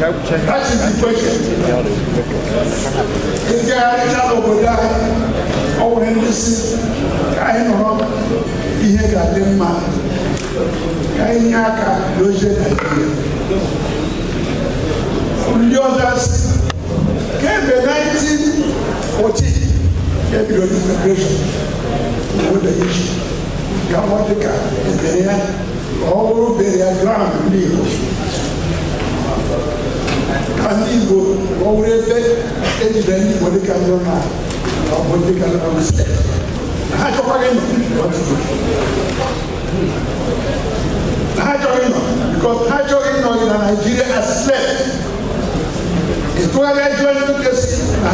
That is the question. If you are a child of God, or when this I know he had a man, I Yaka, Loja, the others came in 1914, came to the immigration with the issue. Gamatica, all very ground legal. And Igbo, already, anybody, what they can do now, or what they can understand. I don't know because Hajo in Nigeria has slept. It's why I joined the case. I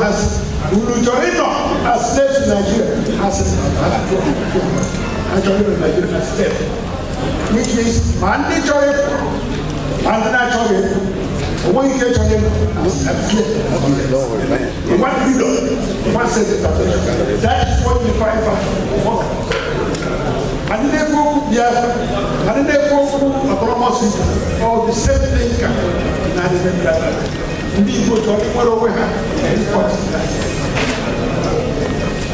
has Ulutorino has slept in Nigeria. Nigeria has slept. Which means mandatory and natural. When you get to them, one freedom, one set of that is what we find for. And they go, yeah, and they go autonomous or the same thing. And we go to what we have.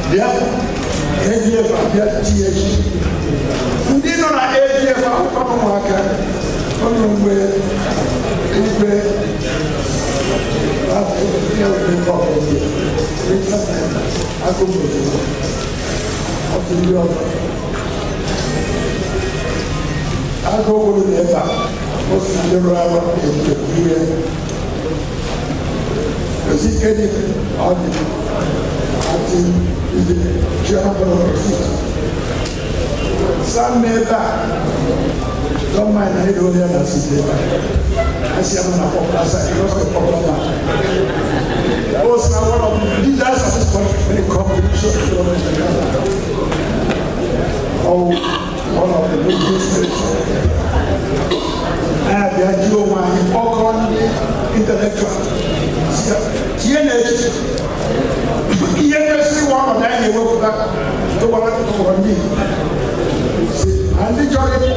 Therefore, ADF and TH. We don't have ADF and Pamaka. Anywhere, I go to the back, most of the driver in the year. Because he can it on the German some neighbor. Don't mind, I don't know that it's there. I see I'm not a popular, I lost a popular man. Most now one of the leaders of this country, very competition. Oh, one of the biggest I have the idea of my intellectual. TNH, EMSC one of them, they work back to what I for me. And the journey.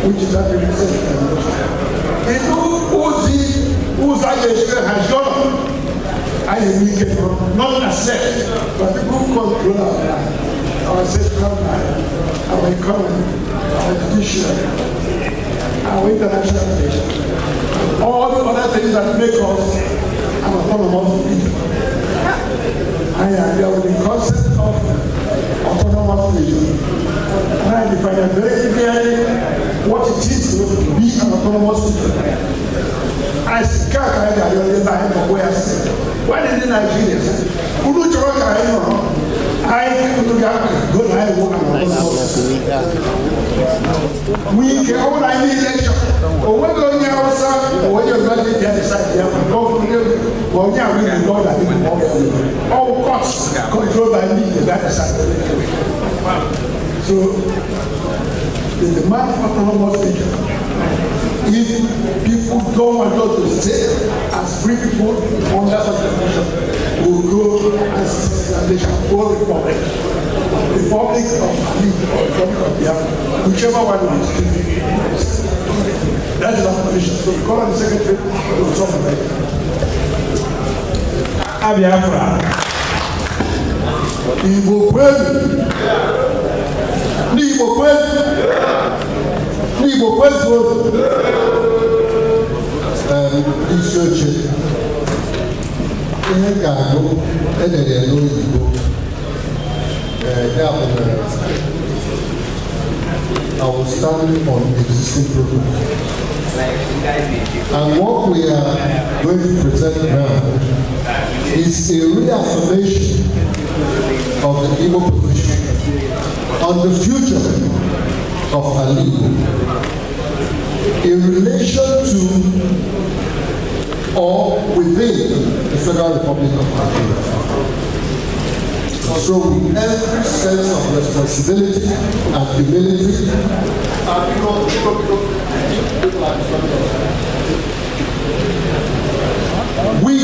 Which is that whose ideas has gone. I not accept, but people control our sexual life, our economy, our judiciary, our international relations, all the other things that make us an autonomous region. I am there with the concept of autonomous region. And I define very clearly what it is to be an autonomous region. I can't why did the Nigerians who do Choroka? I go to we can all I need election. Or when you're on outside, or when you're going to decide, you have to go to them. Well, yeah, we can go that all costs controlled by me, that side. So, the demand for autonomous region. If people don't want us to stay as free people under such a condition, we will go as they shall go republic. Republic of Ali or Republic of Biafra, whichever one it is. That is our condition. So we call on the secretary to talk about it. Biafra. Igbo kwenu. Igbo kwenu. Igbo kwenu. Isoche. Ihe ga-agụ edere n'oyibo. I will stand on existing programs. And what we are going to present now is a reaffirmation of the Igbo position on the future of Ali in relation to or within the Federal Republic of Nigeria. So with every sense of responsibility and humility, we,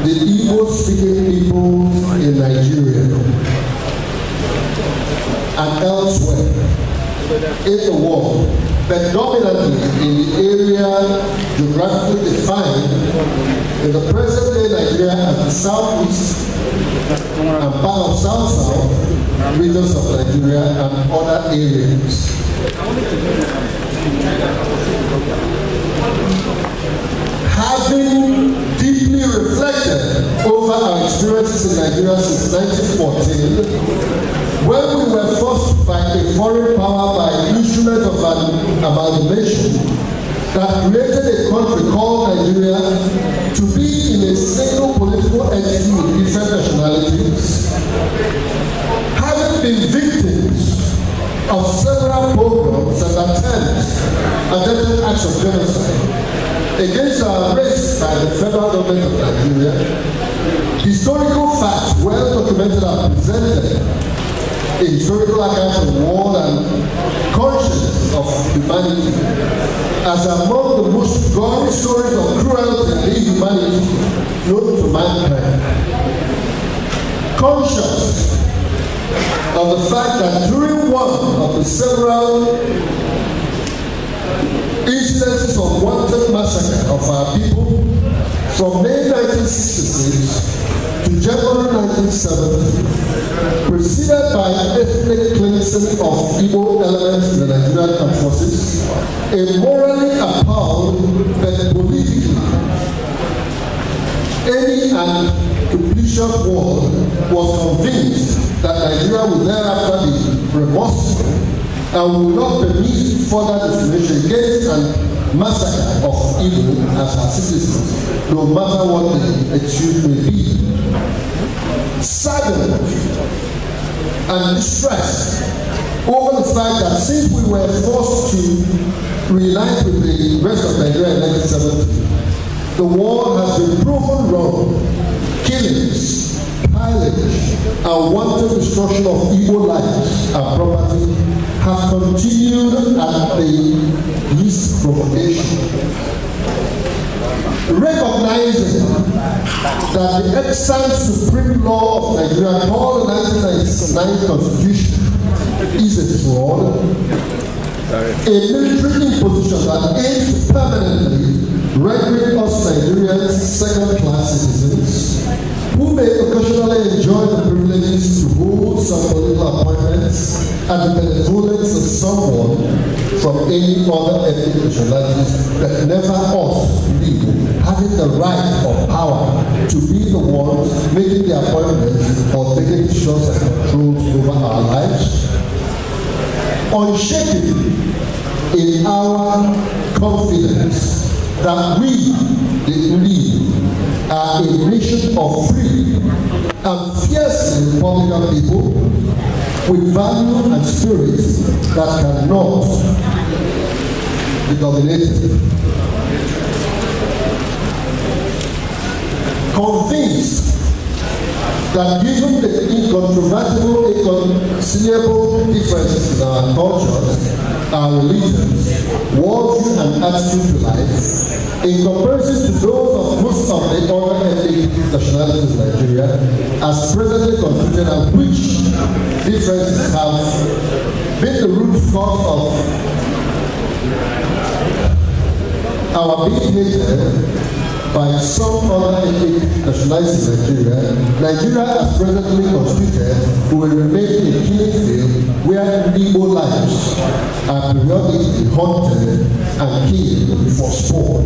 the Igbo-speaking people in Nigeria, and elsewhere in the world, but dominantly in the area geographically defined in the present-day Nigeria as the southeast and part of south-south regions of Nigeria and other areas. Having deeply reflected over our experiences in Nigeria since 1914, when we were forced by a foreign power by instrument of amalgamation that created a country called Nigeria to be in a single political entity with different nationalities, having been victims of several pogroms and attempted acts of genocide against our race by the federal government of Nigeria, historical facts well documented are presented a historical account of war and conscience of humanity as among the most gory stories of cruelty and inhumanity known to mankind. Conscious of the fact that during one of the several incidences of wanton massacre of our people from May 1966 to January 1970, preceded by ethnic cleansing of Igbo elements in the Nigerian armed forces, a morally appalled but politically any and capricious world was convinced that Nigeria would thereafter be remorseful and will not permit further discrimination against and massacre of Igbo as our citizens, no matter what the excuse may be. Saddened and distressed over the fact that since we were forced to reunite with the rest of Nigeria in 1970, the war has been proven wrong. Killings, pillage, and wanton destruction of Igbo lives and property have continued at the least provocation. Recognizing that the extant supreme law of Nigeria called the 1999 Constitution is a fraud, a military imposition that aims permanently rendering us Nigerians second-class citizens who may occasionally enjoy the privileges to hold some political appointments at the benevolence of someone from any other ethnic nationalities, but never us, people, having the right or power to be the ones making the appointments or taking the shots and controls over our lives. Unshaken in our confidence that we, the Igbo, are a nation of free and fiercely republican people with value and spirit that cannot be dominated. Convinced that given the incontrovertible, inconciliable differences in our cultures, our religions, worldview and attitude to life, in comparison to those of most of the other ethnic nationalities in Nigeria, as presently constituted, and which differences have been the root cause of our being hated by some other ethnic nationalities in Nigeria. Nigeria, as presently constituted, will remain a killing field where Igbo lives are periodically hunted and killed for sport.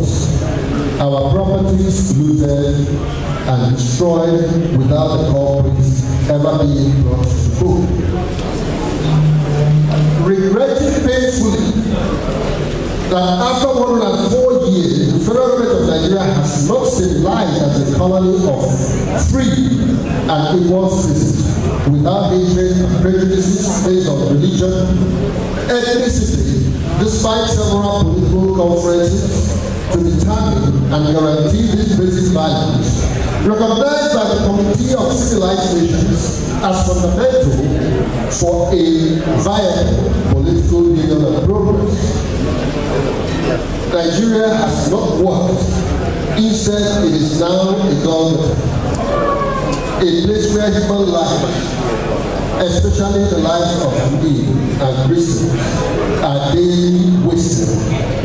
Our properties looted and destroyed without the culprits ever being brought to book. Regretting painfully that after 104 years, the federal government of Nigeria has not stabilized as a colony of free and equal citizens, without hatred and prejudices based on religion, ethnicity, despite several political conferences to determine and guarantee these basic values, recognized by the Committee of Civilized Nations as fundamental for a viable political union and progress. Nigeria has not worked. Instead, it is now a government, a place where human life especially the lives of me and Christians, are daily wasted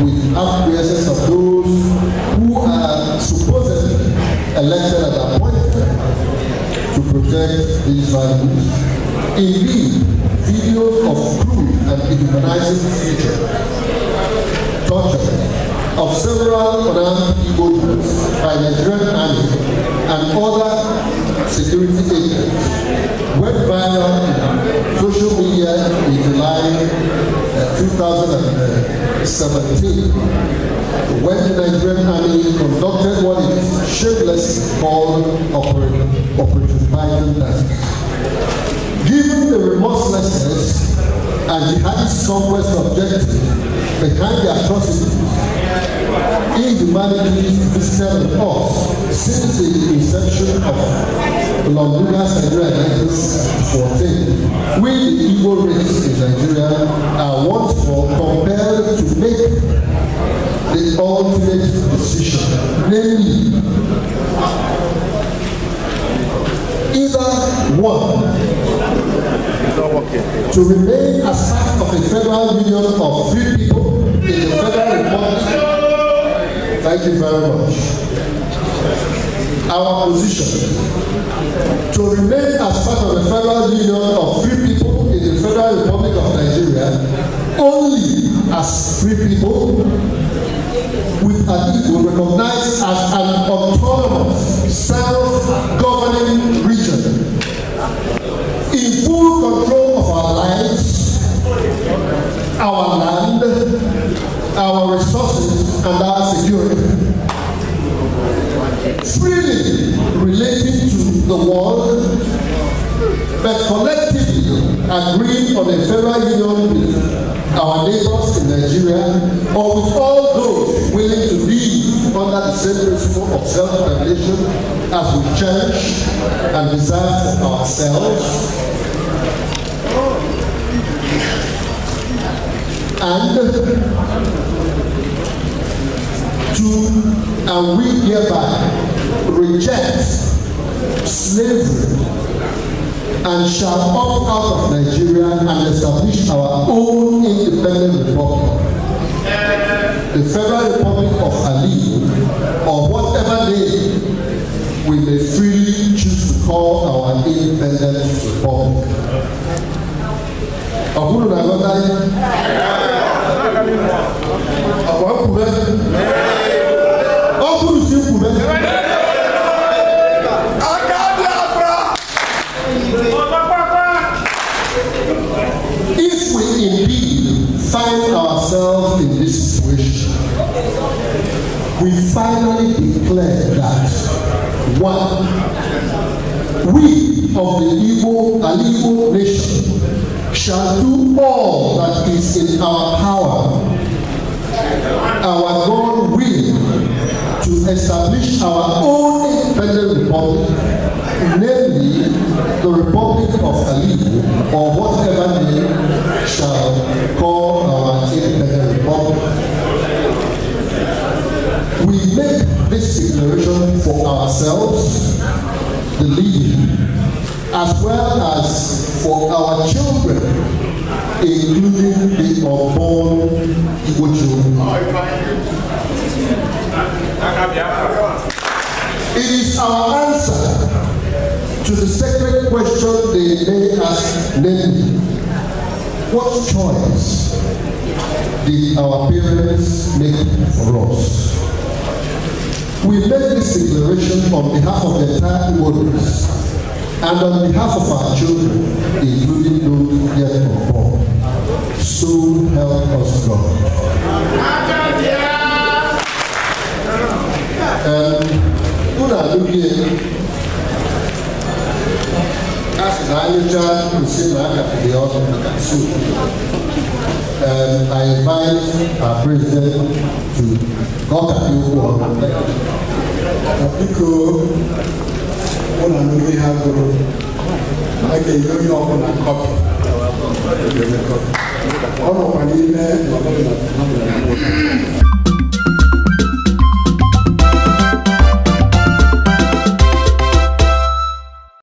with acquiescence of those who are supposedly elected and appointed to protect these values. Indeed, videos of cruel and dehumanizing torture of several unarmed Igbo youths by Nigerian army and other security agents went viral in social media in July 2017 when the Nigerian army conducted what is shamelessly called Operation Python Dance. Given the remorselessness and jihadist conquest objective behind the atrocities, inhumanity visited on us since the inception of Longunas Nigeria in 1914. We, the Igbo race in Nigeria, are once more compelled to make the ultimate decision, namely, either one, to remain as part of a federal union of free people in the Federal Republic. Thank you very much. Our position: to remain as part of the Federal Union of free people in the Federal Republic of Nigeria only as free people with an equal recognized as an autonomous, self-governing region in full control of our lives, our land, our resources, and our security. Freely relating to the world, but collectively agreeing on a federal union with our neighbors in Nigeria, or with all those willing to live under the same principle of self-determination as we cherish and desire for ourselves. And we hereby reject slavery and shall opt out of Nigeria and establish our own independent republic, the Federal Republic of Ali, or whatever name we may freely choose to call our independent republic. If we indeed find ourselves in this situation, we finally declare that one, we of the Igbo nation shall do all that is in our power, our God willing, to establish our own independent republic, namely the Republic of Ali, or whatever name shall call our independent republic. We make this declaration for ourselves, the living, as well as for our children, including the unborn Igbo children. It is our answer to the sacred question they may ask, namely, what choice did our parents make for us? We make this declaration on behalf of the entire Igbo race and on behalf of our children, including those yet unborn. So help us God. Una looking as Naija is in the I invite our president to go to Una looking I can give you up on a copy. All of my email.